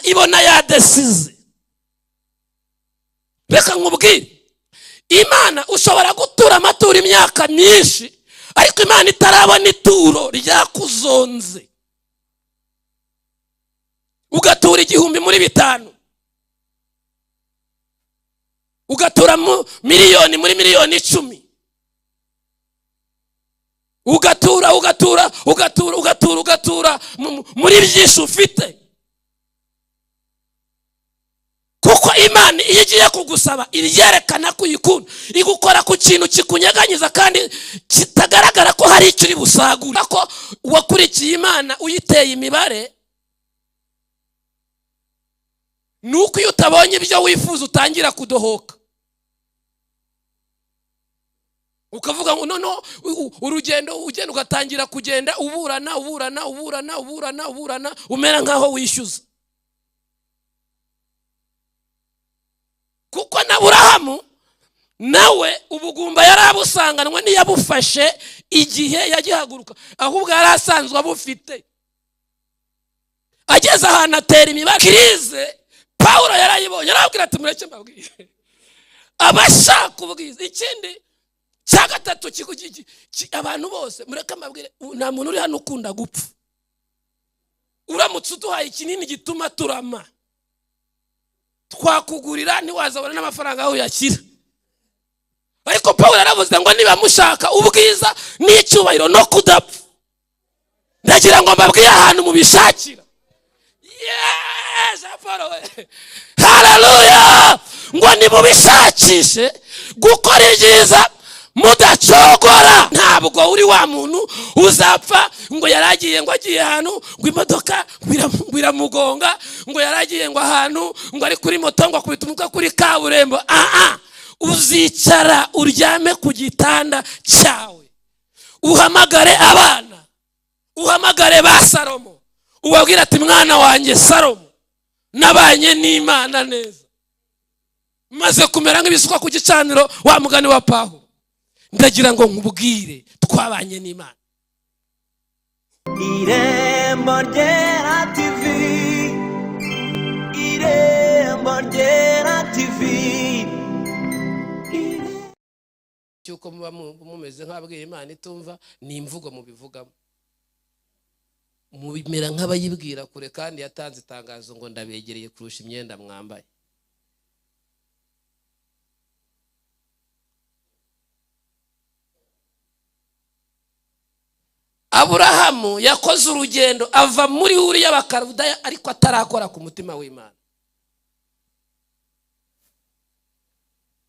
ibona yadesize. Reka nkubwire, Imana ushobora gutura amaturo imyaka myinshi ariko Imana itarabona ituro ryakuzonze. Ugatura 1,000 muri 5, ugatura miliyoni muri miliyoni 10, ugatura muri byinshi ufite. Kuko Imana iyo igiye kugusaba iyerekana ko uyikunda, igukora ku kintu kikunyaganyiza kandi kitagaragara ko hari icyo uri busagura. Ko wakurikiye Imana uyiteye imibare, nuko iyo utabonye ibyo wifuza utangira kudohoka, ukavuga ngo no urugendo ugenda ugatangira kugenda uburana umera nkaho wishyuza. Kuko na Aburahamu nawe ubugumba yarabusanganwe ntiyabufashe igihe yagihaguruka, ahubwo yarasanzwe abufite. Ageze ahantu atera imibare kirize, Pawulo yarayibonye, arabwira ati mureke mbabwire abashaka ubwiza. Ikindi cya gatatu abantu bose mureke mbabwire, nta muntu uri hano ukunda gupfa. Uramutse uduhaye ikinini gituma turama, twakugurira ntiwazabona n'amafaranga aho yakira. Ariko Pawulo yaravuze ngo niba mushaka ubwiza n'icyubahiro no kudapfa, ndagira ngo mbabwire ahantu mubishakira. Yes, Apollo. Hallelujah. Ngo nimubishakishe gukora ibyiza mudacogora. Ntabwo uri wa muntu uzapfa ngo yaragiye ngo agiye ahantu ngo imodoka biramugonga, ngo yaragiye ngo ahantu ngo ari kuri moto ngo akubita umutwe kuri kaburimbo. Uzicara uryame ku gitanda cyawe, uhamagare abana, uhamagare ba Salomo, ubabwira ati mwana wanjye Salomo, nabanye n'Imana neza, maze kumera nk'ibisuka ku gicaniro, wa mugani wa Pawulo. Ndagira ngo nkubwire twabanye n'Imana. Irembo ryera TV, Irembo ryera TV. Cyuko muba mumeze nk'ababwiye Imana itumva, ni imvugo mubivugamo. Mubimera nk'abayibwira kure, kandi yatanze itangazo ngo ndabegereye kurusha imyenda mwambaye. Aburahamu yakoze urugendo ava muri Uri y'Abakaludaya ariko atarakora ku mutima w'Imana.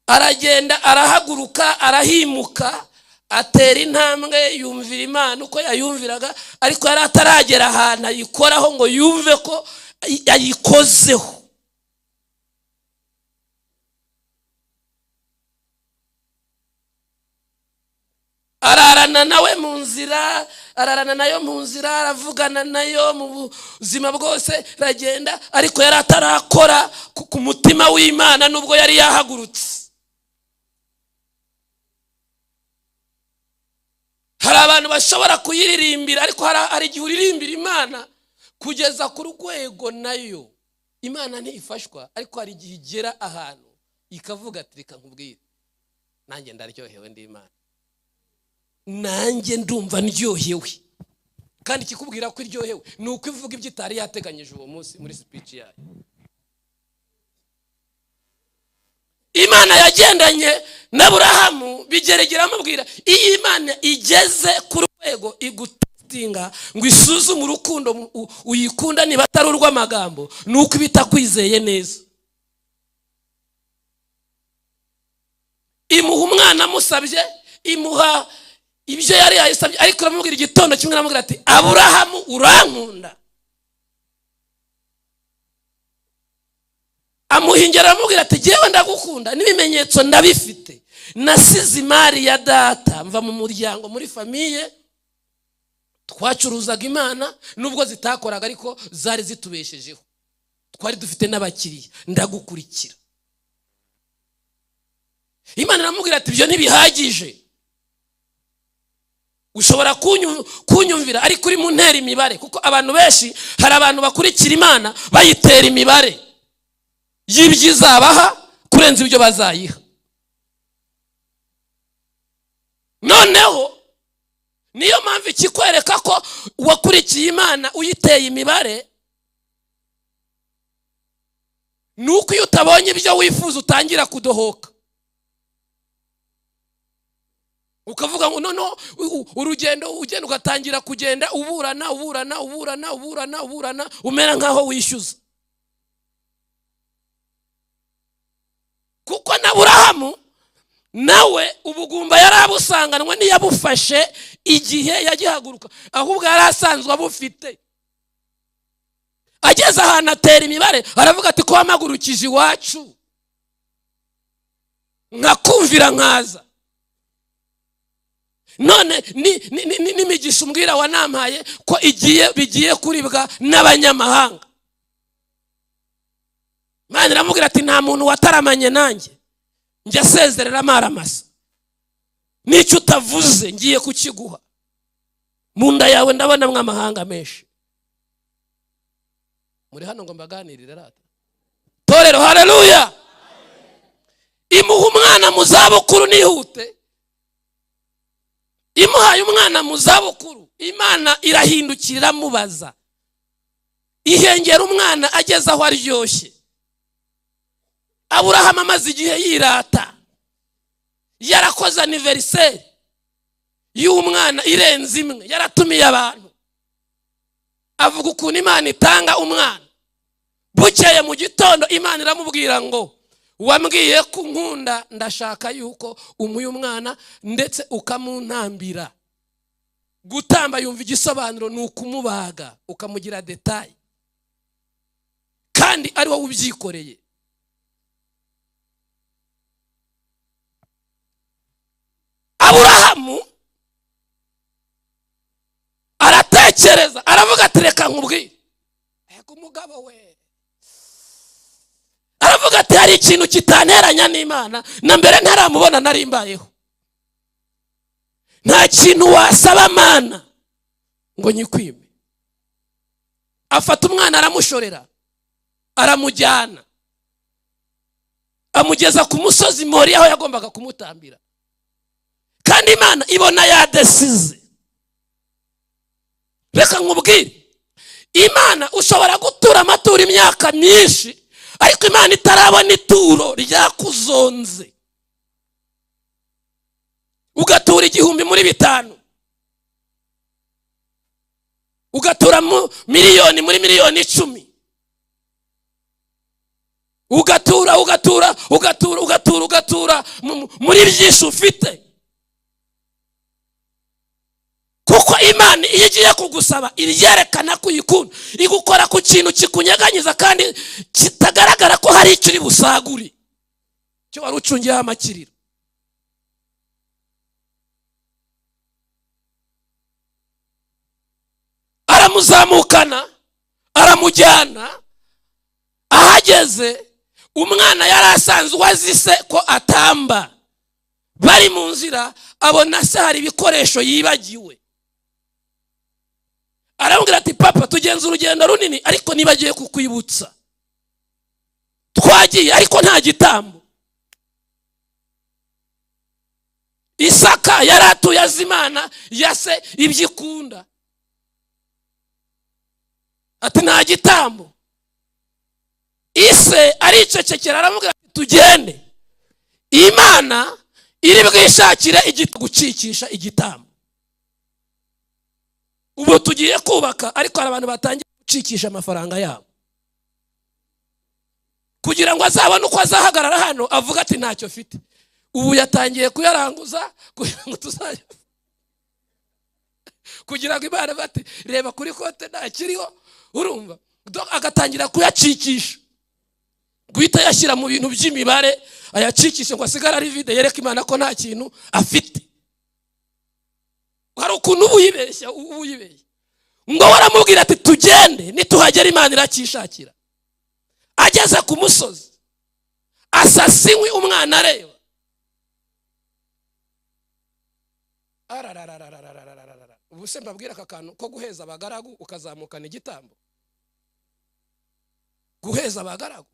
Aragenda, arahaguruka, arahimuka, atera intambwe, yumvira Imana uko yayumviraga, ariko yari ataragera ahantu ayikoraho ngo yumve ko yayikozeho. Ararana nawe mu nzira, ararana nayo mu nzira, aravugana nayo mu buzima bwose, ragenda, ariko yari atarakora ku mutima w'Imana nubwo yari yahagurutse. Hari abantu bashobora kuyiririmbira, ariko hari igihe uririmbira Imana kugeza ku rwego nayo Imana ntifashwa, ariko hari igihe igera ahantu ikavuga ati reka nkubwire, nanjye ndaryohewe ndi Imana, nanjye ndumva ndyohewe. Kandi kikubwira ko iryohewe ni uko ivuga ibyo itari yateganyije uwo munsi muri speech yayo. Imana yagendanye na Aburahamu, bigeregera amubwira, iyi Imana igeze ku rwego igutestinga ngo isuzume urukundo uyikunda niba atari urw'amagambo, nuko ibitakwizeye neza. Imuha umwana amusabye, imuha ibyo yari yayisabye, ariko aramubwira igitondo kimwe, aramubwira ati Aburahamu urankunda. Amuhingera aramubwira ati jewe ndagukunda, n'ibimenyetso ndabifite. Nasize imari ya data, mva mu muryango, muri famiye twacuruzaga Imana, nubwo zitakoraga ariko zari zitubeshejeho, twari dufite n'abakiriya, ndagukurikira. Imana iramubwira ati ibyo ntibihagije, ushobora kunyumvira ariko uri mu ntera imibare, kuko abantu benshi hari abantu bakurikira Imana bayitera imibare y'ibyo izabaha kurenza ibyo bazayiha. Noneho niyo mpamvu ikikwereka ko wakurikiye Imana uyiteye imibare, nuko iyo utabonye ibyo wifuza utangira kudohoka, ukavuga ngo no urugendo ugenda ugatangira kugenda uburana umera nkaho wishyuza. Kuko na Aburahamu nawe ubugumba yari abusanganwe ntiyabufashe igihe yagihaguruka, ahubwo yari asanzwe abufite. Ageze ahantu atera imibare aravuga ati ko wamagurukije iwacu nkakumvira nkaza, none n'imigisha umbwira wanampaye ko bigiye kuribwa n'abanyamahanga. Imana iramubwira ati nta muntu wataramanye nanjye njye asezerera amaramasa, n'icyo utavuze ngiye kukiguha. Mu nda yawe ndabona mw'amahanga menshi. Muri hano ngo mbaganirire rata torero, haleluya. Imuha umwana mu zabukuru nihute, imuhaye umwana mu zabukuru, Imana irahindukira iramubaza, ihengera umwana ageze aho aryoshye. Aburahamu amaze igihe yirata, yarakoze anniversaire y'umwana irenze imwe, yaratumiye abantu, avuga ukuntu Imana itanga umwana. Bukeye mu gitondo Imana iramubwira ngo wambwiye ko nkunda, ndashaka yuko umuye umwana ndetse ukamuntambira. Gutamba yumva igisobanuro ni ukumubaga ukamugira detail, kandi ari wowe ubyikoreye. Aburahamu aratekereza aravuga ati reka nkubwire. Umugabo we aravuga ati hari ikintu kitanteranya n'Imana, na mbere ntaramubona nari mbayeho. Nta kintu wasaba Mana ngo nyikwime. Afata umwana aramushorera, aramujyana, amugeza ku musozi Moriya aho yagombaga kumutambira. Kandi Imana ibona yadesize. Reka nkubwire, Imana ushobora gutura amaturo imyaka myinshi, ariko Imana itarabona ituro ryakuzonze. Ugatura 1,000 muri 5, ugatura miliyoni muri miliyoni 10, ugatura muri byinshi ufite. Kuko Imana iyo igiye kugusaba iryerekana ko uyikunda, igukora ku kintu kikunyaganyiza kandi kitagaragara ko hari icyo uri busaguri, cyo wari ucungiyeho amakiriro. Aramuzamukana, aramujyana, ahageze umwana yari asanzwe azise ko atamba. Bari mu nzira abona se hari ibikoresho yibagiwe. Aramubwira ati papa, tugenze urugendo runini ariko nibagiye kukwibutsa. Twagiye ariko nta gitambo. Isaka yaratuye azimana yase ibyikunda, ati nta gitambo. Ise aricecekera aramubwira ati tugende, Imana iri bwishakire gucikisha igitambo. Ubu tugiye kubaka, ariko hari abantu batangiye gucikisha amafaranga yabo kugira ngo azabone uko azahagarara hano avuga ati ntacyo afite. Ubu yatangiye kuyaranguza kugira ngo tuzajye, kugira ngo Imana bati reba kuri kote ntakiriho, urumva, agatangira kuyacikisha, guhita yashyira mu bintu by'imibare, ayacikishe ngo asigara ari vide, yereka Imana ko nta kintu afite. Hari ukuntu ubuyibeshya ngo waramubwira ati tugende, nituhagera Imana irakishakira. Ageze ku musozi asasinywe, umwana areba ubuse mbabwira aka kantu ko guheza abagaragu ukazamukana igitambo. Guheza abagaragu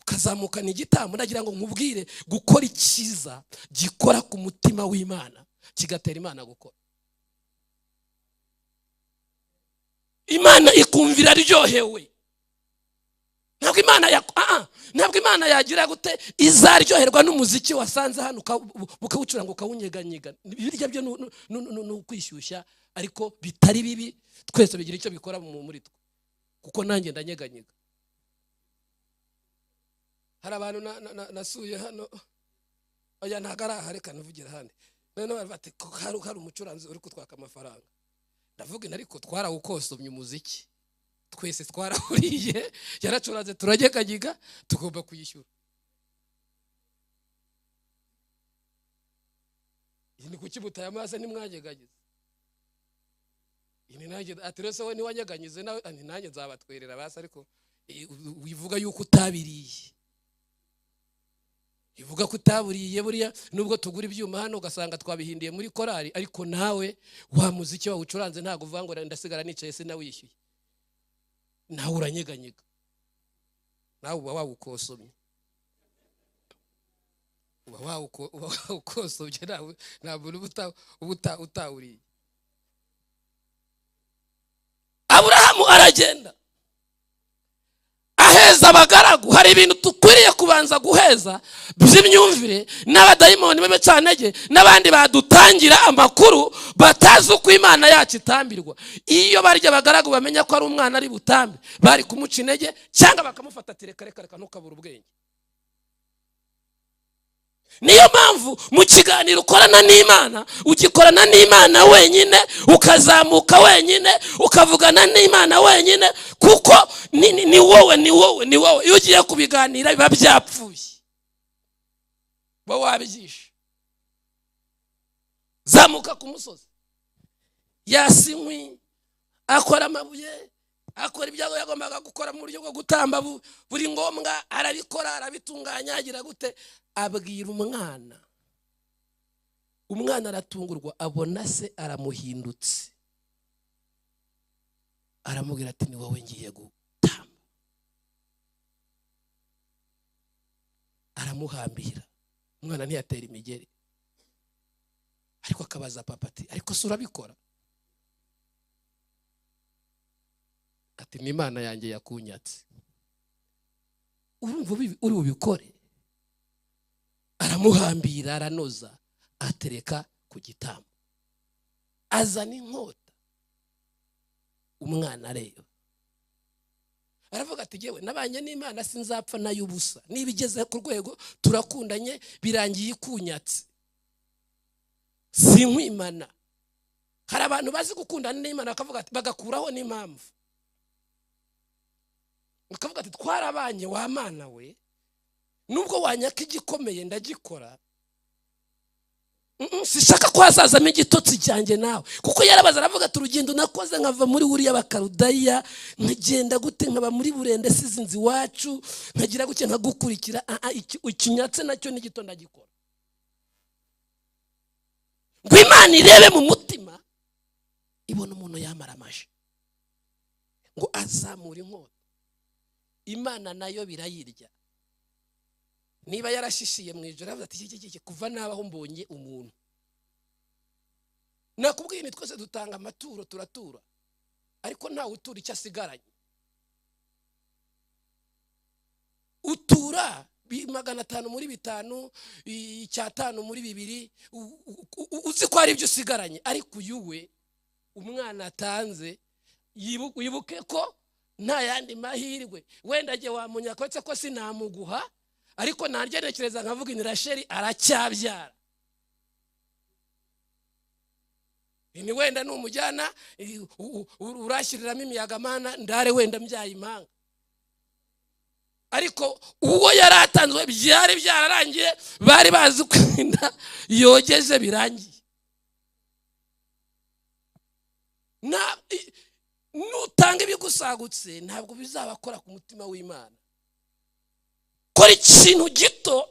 ukazamukana igitambo, ndagira ngo nkubwire gukora icyiza gikora ku mutima w'Imana kigatera Imana gukora. Imana ikumvira ryohewe. Ntabwo Imana yagira gute izaryoherwa n'umuziki wasanze hano ukawucuranga ukawunyeganyega. Birya byo no kwishyushya ariko bitari bibi, twese bigira icyo bikora muri twe, kuko nanjye ndanyeganyega. Hari abantu nasuye hano, oya ntagara reka nvugira handi, none bati hari umucuranzi uri kutwaka amafaranga. Ndavuga ariko twarawukosomye umuziki, twese twarahuriye, yaracuranze turagekagiga, tugomba kuyishyura. Ni kuki mutaye amaso nimwanyegagize? Ini nanjye atirese we niwanyeganyize nawe nanjye nzabatwerera basi, ariko wivuga yuko utabiriye. Ivuga ko utaburiye buriya nubwo tugura ibyuma hano ugasanga twabihindiye muri korari, ariko nawe wa muziki wawe ucuranze ntago uvuga ngo ndasigara nicaye se nawishyuye. Nawe uranyeganyega, nawe uba wawukosomye, uba wawukosomye, nawe ntabwo utawuriye. Aburahamu aragenda aheza abagaragu. Hari ibintu tukwiriye kubanza guheza by'imyumvire n'abadayimoni b'imicantege n'abandi badutangira amakuru batazi uko Imana yacu itambirwa. Iyo barya abagaragu bamenya ko ari umwana ari butambe, bari kumuca intege cyangwa bakamufata ati reka ntukabura ubwenge. Niyo mpamvu mu kiganiro ukorana n'Imana ugikorana n'Imana wenyine, ukazamuka wenyine, ukavugana n'Imana wenyine, kuko ni wowe. Iyo ugiye kubiganira biba byapfuye, bo wabigisha. Zamuka ku musozi, yasinkwi, akora amabuye, akora ibyago yagombaga gukora mu buryo bwo gutamba buri ngombwa, arabikora, arabitunganya, agira gute, abwira umwana aratungurwa, abona se aramuhindutse, aramubwira ati ni wowe ngiye gutamba. Aramuhambira, umwana ntiyatera imigeri, ariko akabaza papa ati ariko se urabikora? Ati ni Imana yanjye yakunyatse. Urumva uri bubikore? Aramuhambira, aranoza, atereka ku gitambo, azana inkota. Umwana areba, aravuga ati yewe nabanye n'Imana sinzapfa nayo ubusa, nibigeze ku rwego turakundanye birangiye ikunyatse, sinkwimana. Hari abantu bazi gukundana n'Imana bakavuga ati bagakuraho n'impamvu, bakavuga ati twarabanye wa Mana we, nubwo wanyaka igikomeye ndagikora, sishaka ko hazazamo igitotsi cyanjye nawe. Kuko yarabaza aravuga ati urugendo nakoze nkava muri Uriya Bakarudaya nkagenda gute, nkaba muri Burende sizinzi wacu, nkagira gute nkagukurikira, ikinyatse nacyo ni gito ndagikora. Ngo Imana irebe mu mutima ibona umuntu yamaramaje, ngo azamura inkota. Imana nayo birayirya. Niba yarashishiye mu ijoro avuga ati kuva nabaho mbonye umuntu. Nakubwiye ni twese dutanga amaturo, turatura, ariko ntawe utura icyo asigaranye. Utura 500 muri 5, 5 muri 2, uzi ko ari ibyo usigaranye. Ariko uyuwe umwana atanze, yibuke ko nta yandi mahirwe, wenda agiye wamunya ko ko sinamuguha, ariko naryerekereza nkavuga ni Rasheli aracyabyara. Ni wenda n'umujyana urashyiriramo imiyaga Mana ndare wenda mbyaye impanga. Ariko uwo yaratanzwe byari byararangiye, bari bazi kwinda yogeje birangiye. Nutanga ibigusagutse ntabwo bizabakora ku mutima w'Imana. Kora ikintu gito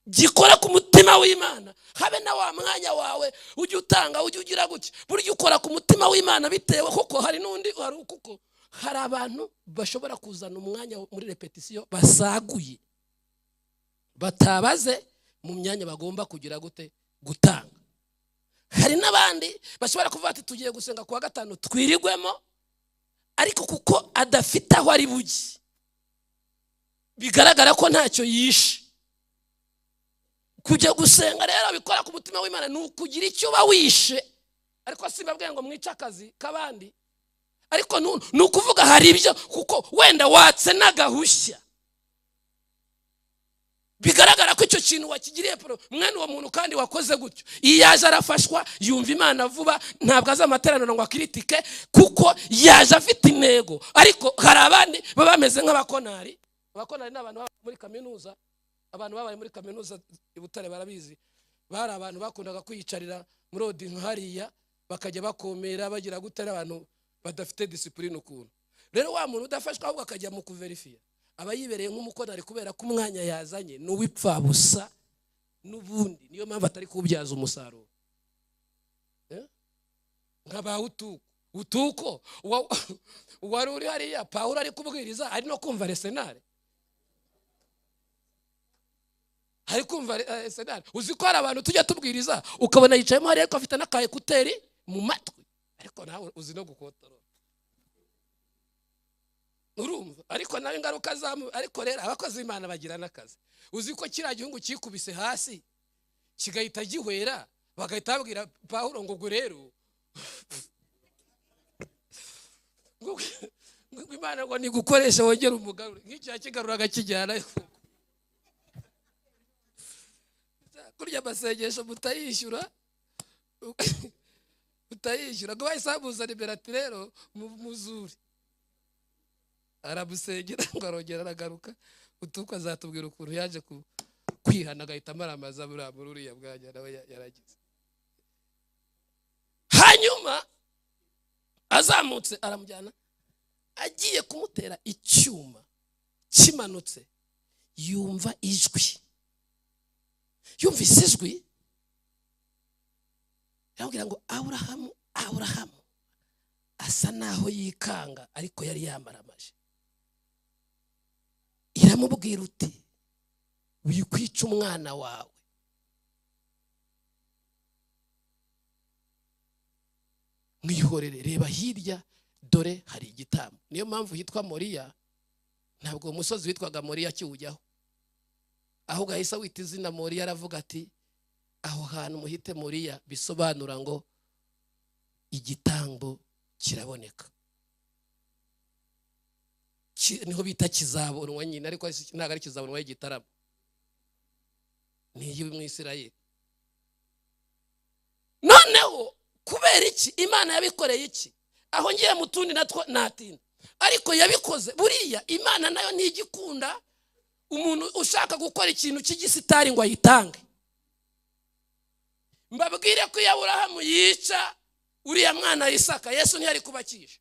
gikora ku mutima w'Imana. Habe na wa mwanya wawe ujye utanga, ujye ugira gutya, burya ukora ku mutima w'Imana bitewe kuko hari n'undi hari kuko hari abantu bashobora kuzana umwanya muri repetition basaguye batabaze mu myanya bagomba kugira gute gutanga. Hari n'abandi bashobora kuvuga ati tugiye gusenga kuwa gatanu twirigwemo, ariko kuko adafite aho ari bugi bigaragara ko ntacyo yishe. Kujya gusenga rero bikora ku mutima w'Imana ni ukugira icyo bawishe, ariko simbabwiye ngo mwice akazi kabandi, ariko ni ukuvuga hari ibyo kuko wenda watse n'agahushya bigaragara ko icyo kintu wakigiriye mwene uwo muntu kandi wakoze gutyo. Iyo yaje arafashwa yumva Imana vuba, ntabwo aza amateraniro ngo akiritike kuko yaje afite intego. Ariko hari abandi baba bameze nk'abakonari. Abakonari ni abantu muri kaminuza, abantu babaye muri kaminuza i Butare barabizi. Bari abantu bakundaga kwiyicarira muri odi hariya bakajya bakomera bagira gutera abantu badafite discipline ukuntu. Rero wa muntu udafashwa ahubwo akajya mu kuverifia aba yibereye nk'umukonari kubera ko umwanya yazanye n'uwipfa busa n'ubundi, niyo mpamvu atari kubyaza umusaruro. Nkaba utuko wari uri hariya Pawulo ari kubwiriza ari no kumva resenare, hari kumva resenare. Uzi ko hari abantu tujya tubwiriza ukabona yicayemo hariya ariko afite n'akaye kuteri mu matwi, ariko nawe uzi no gukotorora, urumva. Ariko nawe ingaruka zamu. Ariko rero abakozi b'Imana bagira n'akazi. Uzi ko kiriya gihungu kikubise hasi kigahita gihwera, bagahita babwira Pawulo ngo rero ngo Imana ngo nigukoresha wongera umugarure, nk'icya kigaruraga kijyana kurya amasengesho mutayishyura ngo bayisabuza liberati rero muzuri aramusengera ngo arongera aragaruka. Utuko azatubwira ukuntu yaje kwihana agahita amaramaza muri uriya bwanya nawe yaragize. Hanyuma azamutse aramujyana, agiye kumutera icyuma kimanutse yumva ijwi. Yumvise ijwi yambwira ngo Aburahamu asa naho yikanga, ariko yari yamaramaje. Iramubwira uti wikwica umwana wawe. Mwihorere, reba hirya dore hari igitambo. Niyo mpamvu hitwa Moriya, ntabwo umusozi witwaga Moriya kiwujyaho, ahubwo ahise wita izina Moriya. Aravuga ati aho hantu muhite Moriya, bisobanura ngo igitambo kiraboneka. Niho bita kizabonwa nyine, ariko ntabwo ari kizabonwa y'igitaramo, ni iy'Umwisirayeli. Noneho kubera iki Imana yabikoreye iki? Aho ngiye mu tundi natwo natinda, ariko yabikoze. Buriya Imana nayo ntigikunda umuntu ushaka gukora ikintu cy'igisitari ngo ayitange. Mbabwire ko Aburahamu yica uriya mwana Isaka, Yesu ntiyari kubakisha.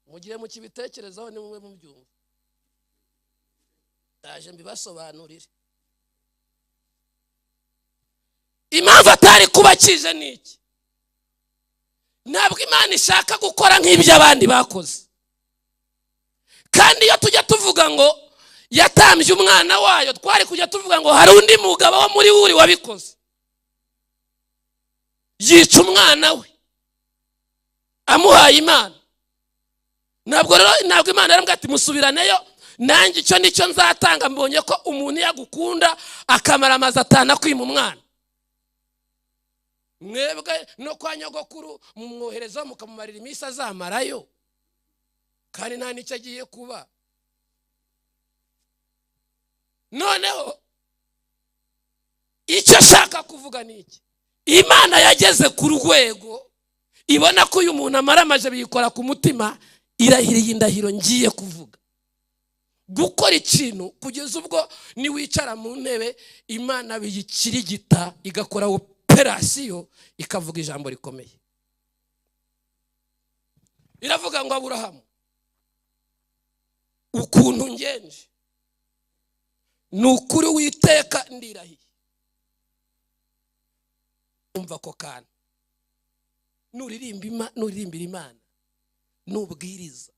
Mugiye mu kibitekerezaho ni mwe mubyumva, ndaje mbibasobanurire. Impamvu atari kubakije ni iki? Ntabwo Imana ishaka gukora nk'ibyo abandi bakoze. Kandi iyo tujya tuvuga ngo yatambye umwana wayo, twari kujya tuvuga ngo hari undi mugabo wo muri uri wabikoze, yica umwana we amuhaye Imana. Ntabwo Imana yarambwira ati musubiraneyo, nanjye icyo nicyo nzatanga. Mbonye ko umuntu yagukunda akamara amazi atana kwima umwana. Mwebwe no kwa nyogokuru mumwohereza mukamumarira iminsi azamarayo, kandi nta nicyo agiye kuba. Noneho icyo ashaka kuvuga ni iki? Imana yageze ku rwego ibona ko uyu muntu amaramaje biyikora ku mutima, irahiriye indahiro ngiye kuvuga. Gukora ikintu kugeza ubwo niwicara mu ntebe Imana biyikirigita igakora operasiyo ikavuga ijambo rikomeye. Iravuga ngo Aburahamu ukuntu ngenje nukuri witeka ndirahiye. Umva ko kana nuririmbira Imana, nubwiriza,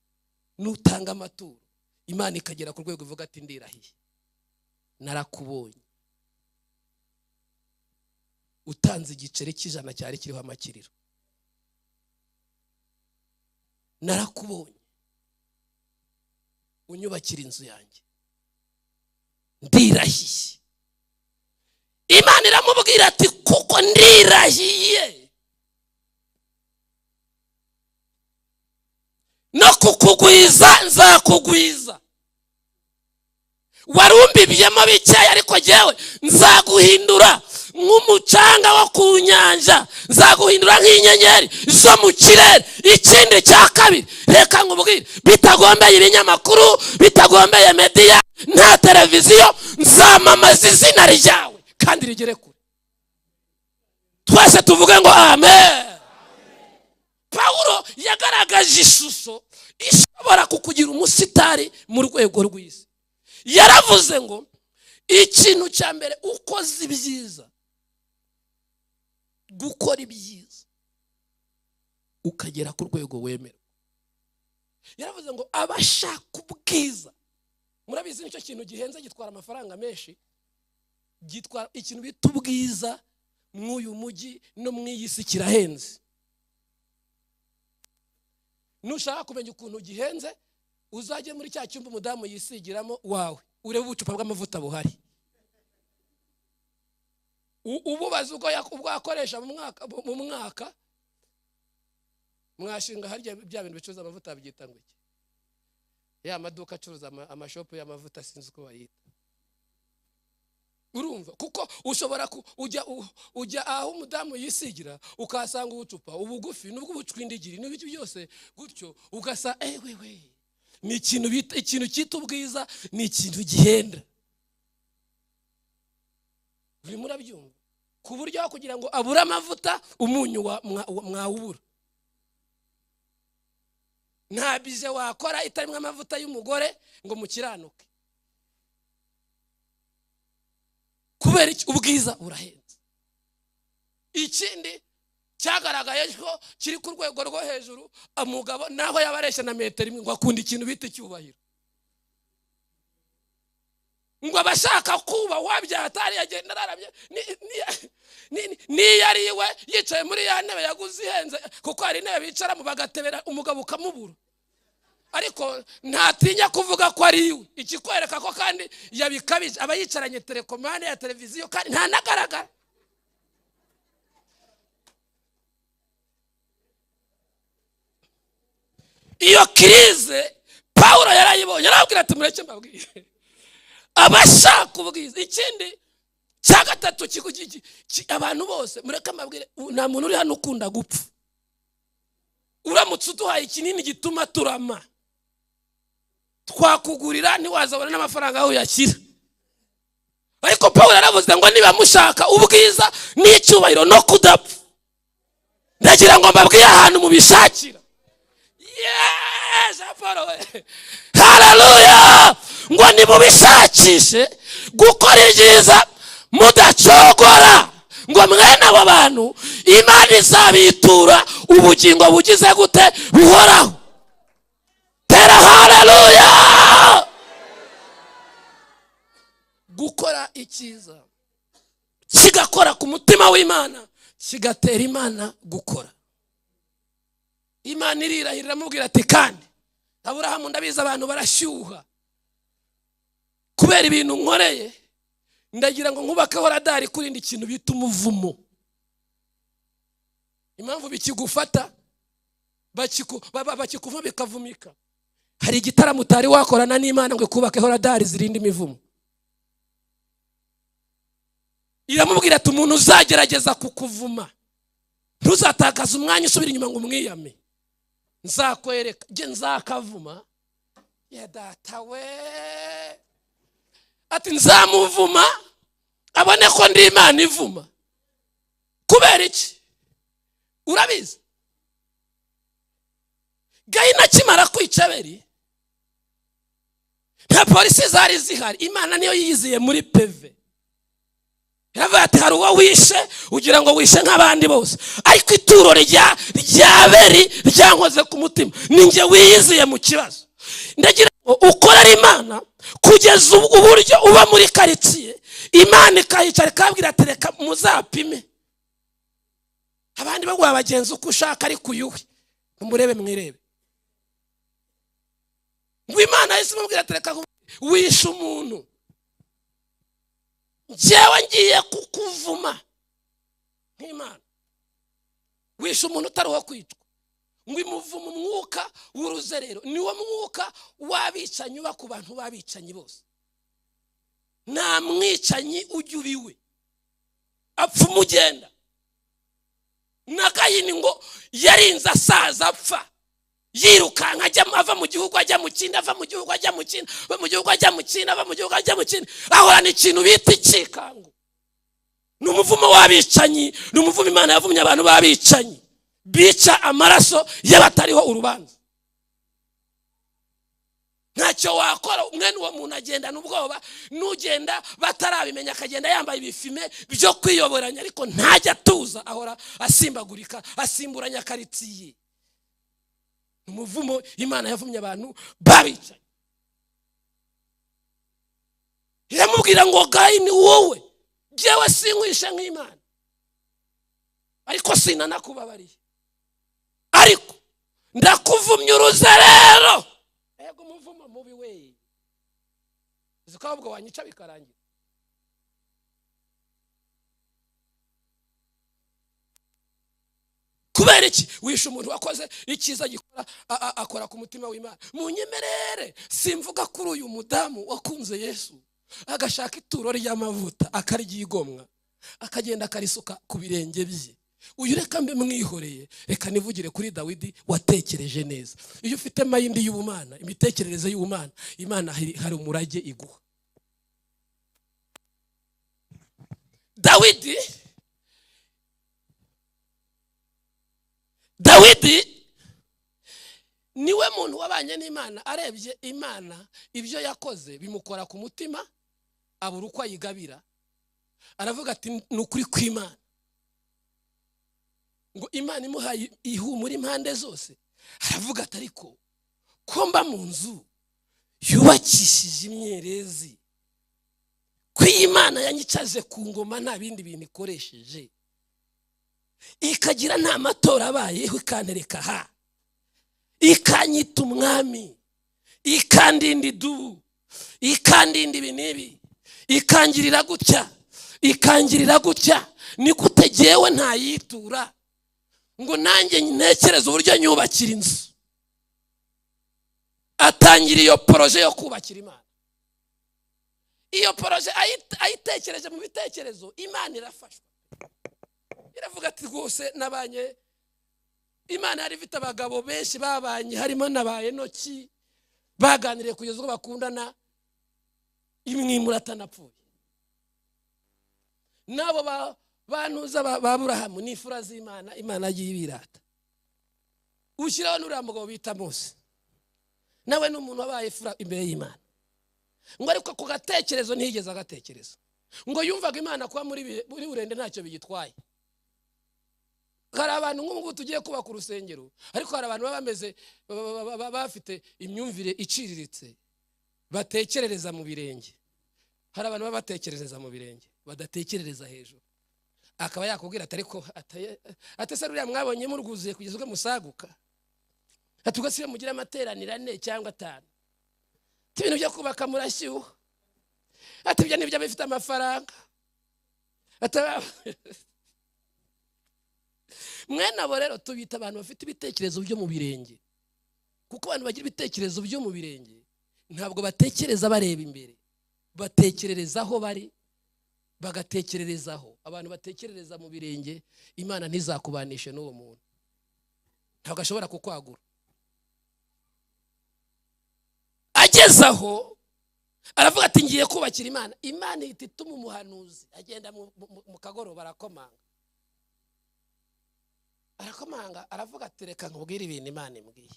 nutanga amaturo, Imana ikagera ku rwego ivuga ati ndirahiye, narakubonye. Utanze igiceri cy'ijana cyari kiriho amakiriro, narakubonye. Unyubakira inzu yanjye, ndirahiye. Imana iramubwira ati kuko ndirahiye no kukugwiza nzakugwiza. Warumbibyemo bikeya ariko jyewe nzaguhindura nk'umucanga wo ku nyanja, nzaguhindura nk'inyenyeri zo mu kirere. Ikindi cya kabiri, reka nkubwire, bitagombeye ibinyamakuru, bitagombeye media, nta televiziyo, nzamamaza izina ryawe kandi rigere kure. Twese tuvuge ngo amen. Pawulo yagaragaje ishusho ishobora kukugira umusitari mu rwego rw'isi. Yaravuze ngo ikintu cya mbere, ukoze ibyiza, gukora ibyiza ukagera ku rwego wemera. Yaravuze ngo abashaka ubwiza, murabizi nicyo kintu gihenze, gitwara amafaranga menshi, gitwara ikintu bita ubwiza mw'uyu mujyi no mw'iyi si kirahenze. Nushaka kumenya ukuntu gihenze, uzajye muri cya cyumba umudamu yisigiramo wawe, urebe ubucupa bw'amavuta buhari, ububaza ubwo yakoresha mu mwaka. Mwashinga harya bya bintu bicuruza amavuta byita ngo iki, ya maduka acuruza amashopu y'amavuta, sinzi uko bayita. Urumva kuko ushobora ujya aho umudamu yisigira ukasanga ubucupa ubugufi nubwo bucwindigiri n'ibyo byose gutyo, ugasa wewe ni ikintu bita, ikintu cyita ubwiza ni ikintu gihenda. Uri murabyumva? Ku buryo kugira ngo abure amavuta, umunyu mwawubura. Nta bize wakora itarimo amavuta y'umugore ngo mukiranuke. Kubera iki? Ubwiza burahenze. Ikindi cyagaragaye ko kiri ku rwego rwo hejuru, umugabo naho yabaresha na metero imwe ngo akunda ikintu bita icyubahiro. Ngo abashaka kuba wabyatari yagenda araramye ni yariwe yicaye muri ya ntebe yaguze ihenze, kuko hari intebe bicara mu bagatebera umugabo ukamubura, ariko ntatinya kuvuga ko ari iwe. Ikikwereka ko kandi yabikabije, aba yicaranye telekomande ya televiziyo kandi ntanagaragara. Iyo krize Pawulo yarayibonye, arabwira ati mureke mbabwire abashaka ubwiza. Ikindi cya gatatu, abantu bose mureke mbabwire, nta muntu uri hano ukunda gupfa. Uramutse uduhaye ikinini gituma turama, twakugurira ntiwazabona n'amafaranga aho uyashyira. Ariko Pawulo yaravuze ngo niba mushaka ubwiza n'icyubahiro no kudapfa, ndagira ngo mbabwire ahantu mubishakira. Yes, Apollo. Hallelujah. Ngo nimubishakishe gukora ibyiza mudacogora, ngo mwene abo bantu Imana izabitura ubugingo bugize gute, buhoraho. Tera hallelujah. Gukora icyiza kigakora ku mutima w'Imana, kigatera Imana gukora. Imana irirahira iramubwira ati kandi Aburahamu ndabizi abantu barashyuha kubera ibintu nkoreye, ndagira ngo nkubakeho radari kurinda ikintu bita umuvumo. Impamvu bikigufata bakikuva bikavumika, hari igitaramo utari wakorana n'Imana ngo kubakeho radari zirinda imivumo. Iramubwira ati umuntu uzagerageza kukuvuma, ntuzatakaza umwanya usubira inyuma ngo umwiyame, nzakwereka je nzakavuma. Ya data we, ati nzamuvuma abone ko ndi Imana ivuma. Kubera iki? Urabizi Gahina kimara kwica Abeli, nta polisi zari zihari. Imana niyo yiyiziye muri peve. Yaravuga ati hari uwo wishe ugira ngo wishe nk'abandi bose, ariko ituro rya Beri ryankoze ku mutima, ninjye wiyiziye mu kibazo. Ndagira ngo ukorera Imana kugeza uburyo uba muri karitsiye Imana ikahicara ikabwira ati reka muzapime abandi bagwa abagenzi uko ushaka, ariko uyuhe mumurebe mwirebe. Ngo Imana yise imubwira ati reka wishe umuntu, njyewe ngiye kukuvuma nk'Imana. Wishe umuntu utari uwo kwicwa. Ngo imuvuma umwuka w'uruzerero, niwo mwuka wabicanyi uba ku bantu babicanyi bose. Nta mwicanyi ujya ubiwe apfa umugenda. Na Kayini ngo yarinze asaza apfa, yirukanka ajya ava mu gihugu ajya mu kindi, ava mu gihugu ajya mu kindi, ava mu gihugu ajya mu kindi, ava mu gihugu ajya mu kindi, ahorana ikintu bita ikikango. Ni umuvumo w'abicanyi, ni umuvumo Imana yavumye abantu babicanyi bica amaraso y'abatariho urubanza. Ntacyo wakora. Umwene uwo muntu agendana ubwoba, nugenda batarabimenya akagenda yambaye ibifime byo kwiyoboranya, ariko ntajya atuza, ahora asimbagurika, asimburanya karitsiye. Umuvumo Imana yavumye abantu babicanyi. Iramubwira ngo Kayini wowe jewe sinkwishe nk'Imana, ariko sinanakubabariye, ariko ndakuvumye uruzerero. Ego umuvumo mubi we, zikabwo wanyica bikarangira. Kubera iki? Wishe umuntu wakoze icyiza gikora akora ku mutima w'Imana. Munyemerere simvuga kuri uyu mudamu wakunze Yesu agashaka ituro ry'amavuta akaryigomwa akagenda akarisuka ku birenge bye. Uyu reka mbe mwihoreye, reka nivugire kuri Dawidi watekereje neza. Iyo ufite mayindi y'ubumana, imitekerereze y'ubumana, Imana hari umurage iguha. Dawidi niwe muntu wabanye n'Imana, arebye Imana ibyo yakoze bimukora ku mutima, abura uko ayigabira. Aravuga ati nukuri kw'Imana, ngo Imana imuhaye ihumura impande zose. Aravuga ati ariko ko mba mu nzu yubakishije imyerezi, ko Imana yanyicaje ku ngoma nta bindi bintu ikoresheje, ikagira nta matora abayeho, ikantereka ha, ikanyita umwami, ikandinda idubu, ikandinda ibi n'ibi, ikangirira gutya, ni gute jyewe ntayitura ngo nanjye ntekereze uburyo nyubakira inzu. Atangira iyo proje yo kubakira Imana. Iyo proje ayitekereje mu bitekerezo, Imana irafashwa. Iravuga ati rwose nabanye, Imana yari ifite abagabo benshi babanye, harimo nabaye Enoki, baganiriye kugeza ubwo bakundana, imwimura atanapfuye. Nabo banuza Aburahamu n'ifura z'Imana, Imana yibirata. Ushyiraho n'uriya mugabo bita Mose, nawe n'umuntu wabaye ifura imbere y'Imana. Ngo ariko ku gatekerezo ntiyigeze agatekereza, ngo yumvaga Imana kuba muri burende ntacyo bigitwaye. Hari abantu nk'ubu tugiye kubaka urusengero, ariko hari abantu bameze bafite imyumvire iciriritse, batekerereza mu birenge. Hari abantu batekerereza mu birenge, badatekerereza hejuru. Akaba yakubwira ati ariko atese ruriya mwabonye murwuzuye kugeza ubwo musaguka, atugasibe mugira amateranira 4 cyangwa 5, ibintu byo kubaka murashyuha, ati ibyo nibyo bifite amafaranga. Mwene abo rero tubita abantu bafite ibitekerezo byo mu birenge, kuko abantu bagira ibitekerezo byo mu birenge ntabwo batekereza bareba imbere, batekerereza aho bari, bagatekererezaho. Abantu batekerereza mu birenge, Imana ntizakubanishe n'uwo muntu, ntabwo ashobora kukwagura. Agezaho aravuga ati ngiye kubakira Imana. Imana ihita ituma umuhanuzi agenda mu kagoroba, arakomanga, aravuga ati reka nkubwire ibintu Imana imbwiye.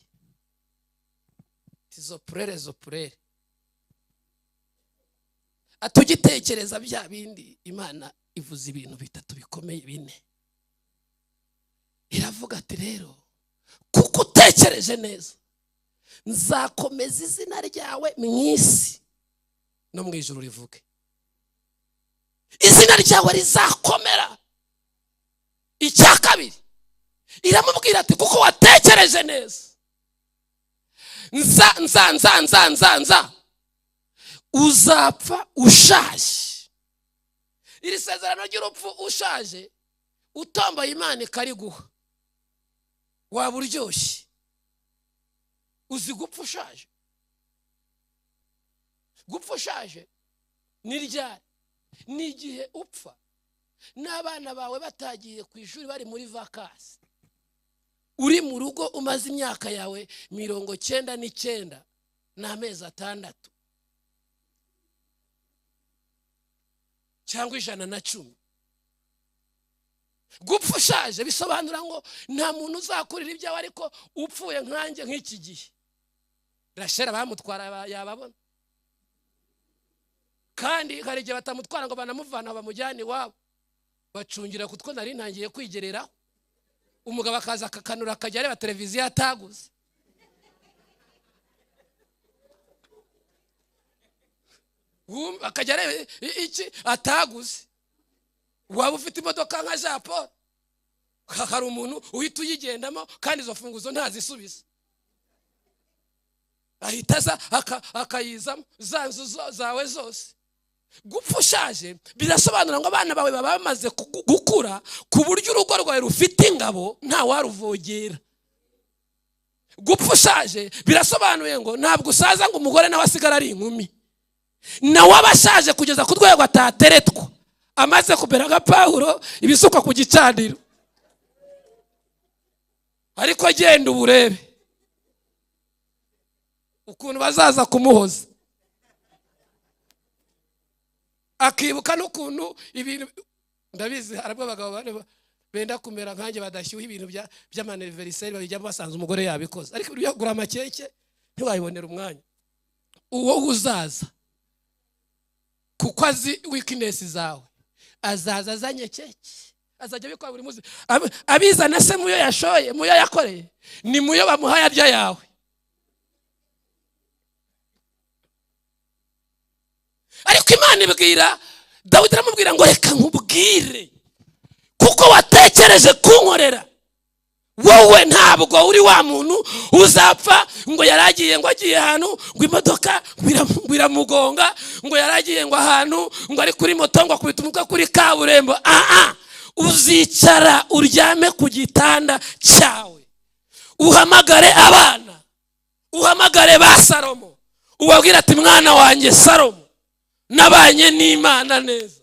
Zo purere atugitekereza bya bindi. Imana ivuze ibintu bitatu bikomeye bine. Iravuga ati rero kuko utekereje neza nzakomeza izina ryawe mu isi no mu ijuru rivuge. Izina ryawe rizakomera. Icya kabiri iramubwira ati kuko watekereje neza nza uzapfa ushaje. Iri sezerano ry'urupfu ushaje utombaye Imana ikariguha waba uryoshye. Uzi gupfa ushaje? Gupfa ushaje ni ryari? Ni igihe upfa n'abana bawe batagiye ku ishuri bari muri vacances, uri mu rugo umaze imyaka yawe 99 n'amezi 6 cyangwa 110. Gupfa ushaje bisobanura ngo nta muntu uzakurira ibyawe, ariko upfuye nkanjye nk'iki gihe rashera bamutwara yababona, kandi hari igihe batamutwara ngo banamuvana bamujyane iwabo, bacungira kutwo nari ntangiye kwigereraho. Umugabo akaza akakanura akajya areba televiziyo ataguze. Akajya areba iki ataguze. Waba ufite imodoka nka Japo, hari umuntu uhita uyigendamo kandi izo funguzo ntazisubiza, ahita aza akayizamo za nzu zawe zose. Gupfa ushaje birasobanura ngo abana bawe baba bamaze gukura ku buryo urugo rwawe rufite ingabo nta waruvogera. Gupfa ushaje birasobanuye ngo ntabwo usaza ngo umugore nawe asigara ari inkumi, nawe abashaje kugeza ku rwego atateretwa, amaze kumera nka Pawulo ibisuka ku gicaniro. Ariko agenda uburebe ukuntu bazaza kumuhoza, akibuka n'ukuntu ibintu ndabizi. Harabwo abagabo benda kumera nkanjye badashyuha ibintu by'amaniversary babijya basanze umugore yabikoze, ariko ibyo gura amakeke ntiwayibonera umwanya. Uwo uzaza kuko azi weakness zawe azaza azanye keke, azajya bikora buri munsi. Abizana se muyo yashoye, muyo yakoreye, ni muyo bamuhaye arya yawe. Ariko Imana ibwira Dawidi, aramubwira ngo reka nkubwire kuko watekereje kunkorera. Wowe ntabwo uri wa muntu uzapfa ngo yaragiye ngo agiye ahantu ngo imodoka biramugonga, ngo yaragiye ngo ahantu ngo ari kuri moto ngo akubita umutwe kuri kaburimbo. Uzicara uryame ku gitanda cyawe, uhamagare abana, uhamagare ba Salomo, ubabwira ati mwana wanjye Salomo, nabanye n'Imana neza,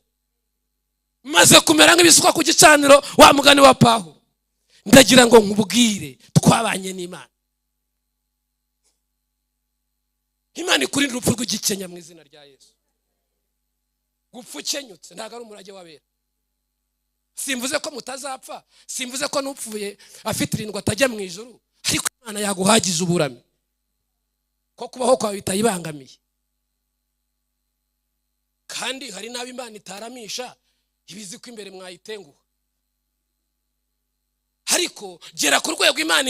maze kumera nk'ibisuka ku gicaniro, wa mugani wa Pawulo. Ndagira ngo nkubwire twabanye n'Imana. Imana ikurinde urupfu rw'igikenya mu izina rya Yesu. Gupfa ukenyutse ntabwo ari umurage w'abera. Simvuze ko mutazapfa, simvuze ko n'upfuye afite irindwa atajya mu ijuru, ariko Imana yaguhagije uburame ko kubaho kwawe bitayibangamiye. Kandi hari n'abo Imana itaramisha ibizi ko imbere mwayitenguha. Ariko gera ku rwego Imana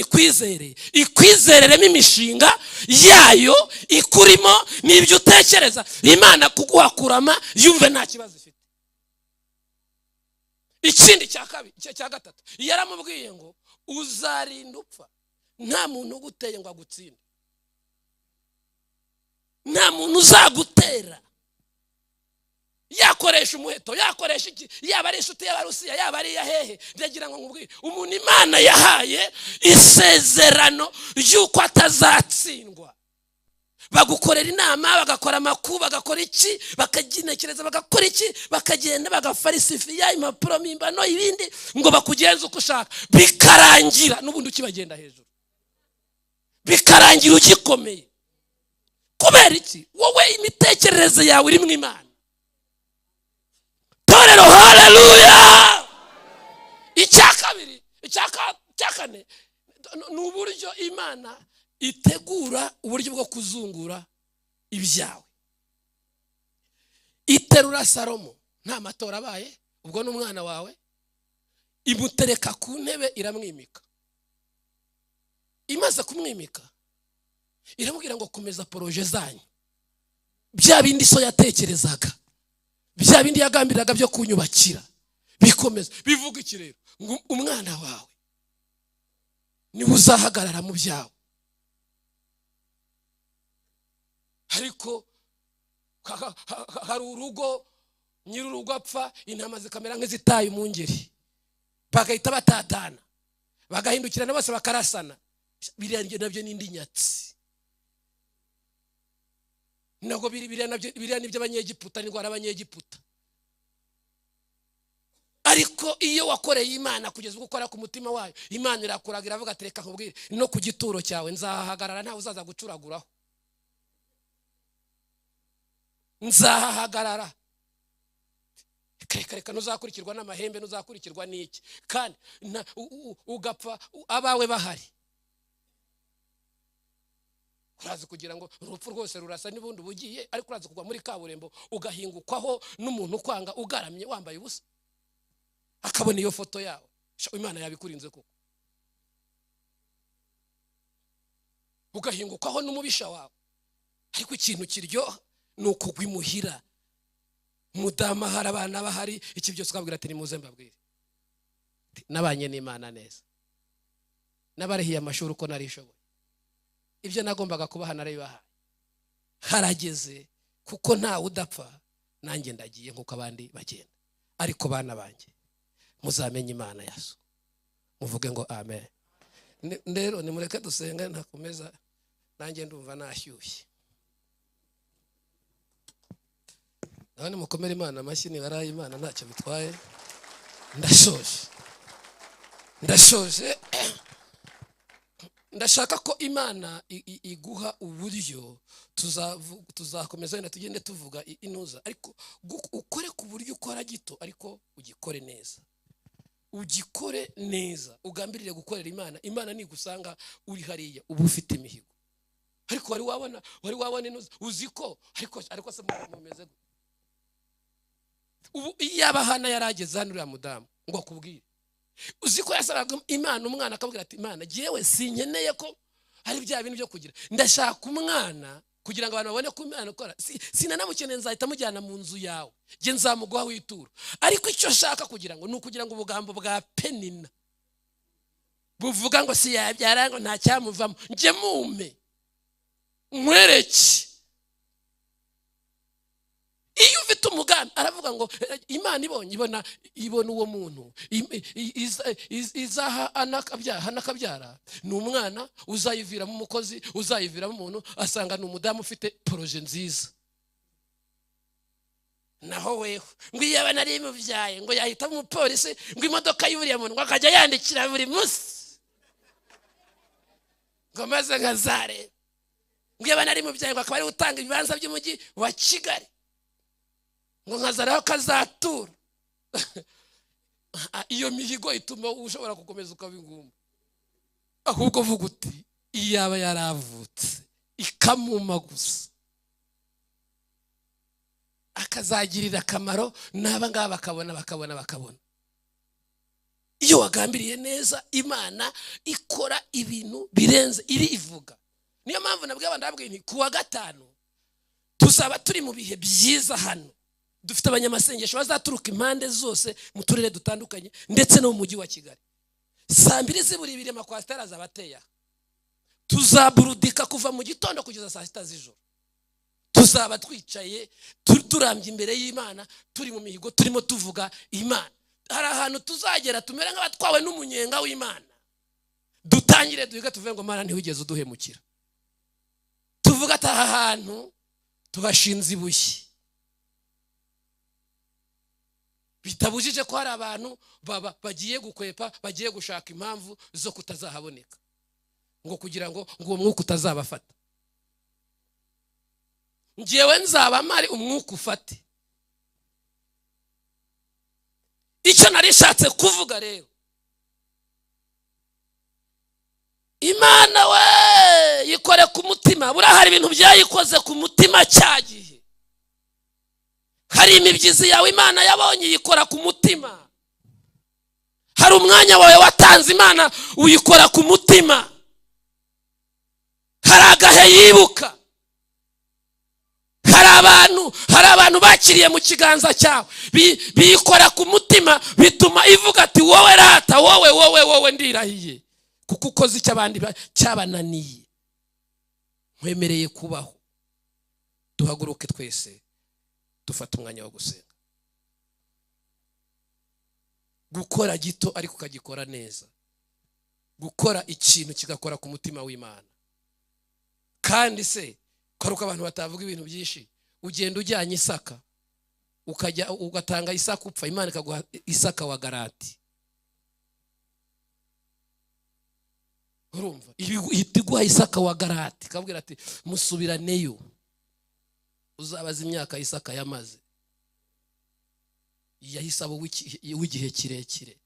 ikwizereremo imishinga yayo ikurimo n'ibyo utekereza. Imana kuguhakurama yumve nta kibazo ifite. Ikindi cya gatatu yaramubwiye ngo uzarinda upfa nta muntu uguteye ngo agutsinde, nta muntu uzagutera. Yakoresha umuheto, yakoresha iki, yaba ari inshuti y'Abarusiya, yaba ari yahehe. Ndagira ngo nkubwire umuntu Imana yahaye isezerano y'uko atazatsindwa. Bagukorera inama, bagakora amakuru, bagakora iki, bakaginekereza, bagakora iki, bakagenda bagafarisifiya impapuro mpimbano ibindi ngo bakugenze uko ushaka, bikarangira n'ubundi ukibagenda hejuru, bikarangira ugikomeye. Kubera iki? Wowe imitekerereze yawe iri mu Imana. Torero, haleluya. Icyakane ni uburyo Imana itegura uburyo bwo kuzungura ibyawe. iterura Salomo nta matora abaye, ubwo n'umwana wawe, imutereka ku ntebe iramwimika. Imaze kumwimika iramubwira ngo komeza poroje zanyu, bya bindi so yatekerezaga, bya bindi yagambiraga byo kunyubakira bikomeza. Bivuga iki rero? Ngo umwana wawe ni uzahagarara mu byawe. Ariko hari urugo, nyir'urugo apfa, intama zikamera nk'izitaye mu ngeri, bagahita batatana, bagahindukirana bose bakarasana. Biriya nabyo n'indi nyatsi. Ntabwo biriya nibyo abanyegiputa, n'indwara abanyegiputa. Ariko iyo wakoreye Imana kugeza ubwo ukora ku mutima wayo, Imana irakuragira avuga ati reka nkubwire, no ku gituro cyawe nzahahagarara, ntawe uzaza gucuraguraho. Nzahahagarara. Reka nuzakurikirwa n'amahembe, nuzakurikirwa n'iki, kandi ugapfa abawe bahari. Urazi kugira ngo urupfu rwose rurasa n'ubundi bugiye, ariko urazi kugwa muri kaburimbo ugahingukwaho n'umuntu kwanga ugaramye wambaye ubusa, akabona iyo foto yawe. Imana yabikurinze koko. Ugahingukwaho n'umubisha wawe, ariko ikintu kiryoha ni ukugwa imuhira, mudama hari abana bahari, iki byose ukabwira ati nimuze mbabwire nabanye n'Imana neza, nabarihiye amashuri uko narishoboye, ibyo nagombaga kubaha narabibahaye. Harageze kuko ntawe udapfa, nanjye ndagiye nkuko abandi bagenda. Ariko bana banjye muzamenye Imana yaso, muvuge ngo amen. Rero nimureke dusenga, ntakomeza nanjye ndumva nashyushye. None mukomere Imana amashyi, nibaraye Imana ntacyo bitwaye. Ndashoje. Ndashaka ko Imana iguha uburyo tuzakomeza wenda tugende tuvuga inuza, ariko ukore ku buryo ukora gito, ariko ugikore neza. Ugikore neza, ugambirire gukorera Imana. Imana nigusanga uri hariya uba ufite imihigo. Ariko wari wabona inuza uziko, ariko se mumeze gute? Ubu iyaba Hana yarageze hano uriya mudamu ngo akubwire, uziko yasabaga Imana umwana, akabwira ati Imana jewe sinkeneye ko hari bya bintu byo kugira, ndashaka umwana kugira ngo abantu babone ko Imana ikora. Sinanamukeneye, nzahita mujyana mu nzu yawe, je nzamuguha wituro. Ariko icyo shaka kugira ngo ni ukugira ngo ubugambo bwa Penina buvuga ngo si yabyara ngo nta cyamuvamo, nje mume nkwereke. Iyo ufite umugambi aravuga ngo Imana ibona uwo muntu izaha anakabyara, ni umwana uzayiviramo umukozi, uzayiviramo umuntu, asanga ni umudamu ufite poroje nziza. Naho weho ngo iyo abana ari mubyaye ngo yahita umupolisi, ngo imodoka y'uriya muntu akajya yandikira buri munsi ngo maze nkazare, ngo iyo abana ari mubyaye ngo akaba ari utanga ibibanza by'umujyi wa Kigali, ngo nkazaraho kazatura. Iyo mihigo ituma ushobora gukomeza ukaba ingumba. Ahubwo vuga uti iyaba yaravutse ikamuma gusa, akazagirira akamaro n'aba ngaba bakabona. Iyo wagambiriye neza, Imana ikora ibintu birenze iri ivuga. Niyo mpamvu nabwiye abandi babwiye nti kuwa gatanu tuzaba turi mu bihe byiza hano. Dufite abanyamasengesho bazaturuka impande zose mu turere dutandukanye ndetse no mu mujyi wa Kigali. 2:00 amakwasiteri azabateya. Tuzaburudika kuva mu gitondo kugeza 6 z'ijoro. Tuzaba twicaye turambye imbere y'Imana, turi mu mihigo, turimo tuvuga Imana. Hari ahantu tuzagera tumere nk'abatwawe n'umunyenga w'Imana. Dutangire duhiga tuvuge ngo Mana ntiwigeze uduhemukira. Tuvuga ati aha hantu tuhashinze ibuye. Bitabujije ko hari abantu bagiye gukwepa, bagiye gushaka impamvu zo kutazahaboneka, ngo kugira ngo umwuka utazabafata. Ngewe nzaba mari umwuka ufate. Icyo narishatse kuvuga rero, Imana we yikore ku mutima. Buriya hari ibintu byayikoze ku mutima cyagihe. hari imibyizi yawe Imana yabonye yikora ku mutima. Hari umwanya wawe watanze Imana uyikora ku mutima. Hari agahe yibuka. Hari abantu bakiriye mu kiganza cyawe biyikora ku mutima, bituma ivuga ati wowe rata, wowe ndirahiye kuko ukoze icyo abandi cyabananiye, nkwemereye kubaho. Duhaguruke twese dufata umwanya wo gusenga. Gukora gito ariko ukagikora neza, gukora ikintu kigakora ku mutima w'Imana. Kandi se kwaruka abantu batavuga ibintu byinshi, ugenda ujyanye Isaka ugatanga Isaka upfa, Imana ikaguha Isaka wa Garati. Urumva iguha Isaka wa Garati, kabwira ati musubiraneyo, uzabaza imyaka Isaka yamaze. Yahisabo w'igihe kirekire,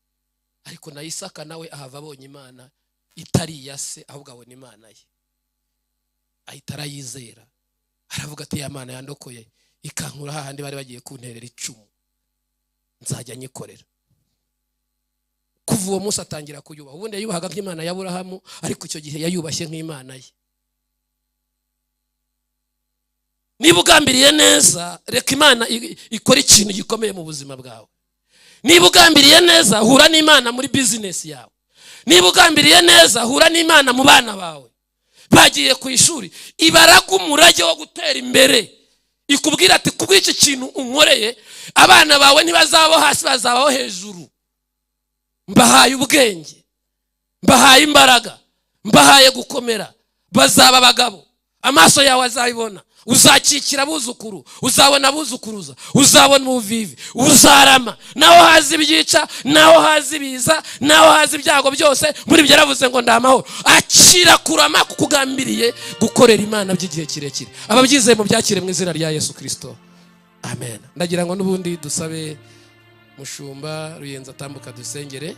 ariko na Isaka nawe ahava abonye Imana itari yase, ahubwo abona Imana ye, ahita arayizera. Aravuga ati ya Mana yandokoye ikankura hahandi bari bagiye kunterera icumu, nzajya nyikorera. Kuva uwo munsi atangira kuyubaha. Ubundi yayubahaga nk'Imana ya Aburahamu, ariko icyo gihe yayubashye nk'Imana ye. Niba ugambiriye neza, reka Imana ikora ikintu gikomeye mu buzima bwawe. Niba ugambiriye neza, hura n'Imana muri business yawe. Niba ugambiriye neza, hura n'Imana mu bana bawe. Bagiye ku ishuri, ibaraga umurage wo gutera imbere. Ikubwira ati kubw'iki kintu unkoreye, abana bawe ntibazabaho hasi, bazabaho hejuru. Mbahaye ubwenge, mbahaye imbaraga, mbahaye gukomera, bazaba abagabo, amaso yawe azabibona. Uzakikira abuzukuru, uzabona abuzukuruza, uzabona ubuvivi, uzarama. Naho hazi ibyica, naho hazi ibiza, naho hazi ibyago byose, muri byo yaravuze ngo ndamahoro. Akira kurama kukugambiriye gukorera Imana by'igihe kirekire. Ababyizeye mu byakire mu izina rya Yesu Kristo, amen. Ndagira ngo n'ubundi dusabe Mushumba Ruyenza atambuka dusengere,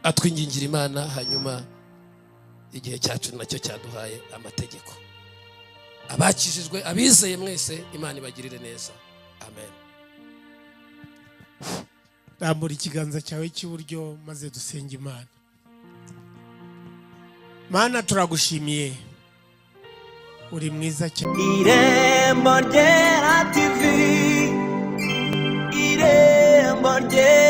atwingingira Imana, hanyuma igihe cyacu nacyo cyaduhaye amategeko. Abakijijwe, abizeye mwese, Imana ibagirire neza, amen. Rambura ikiganza cyawe cy'iburyo maze dusenge Imana. Mana turagushimiye, uri mwiza cyane. Irembo ryera TV, irembo ryera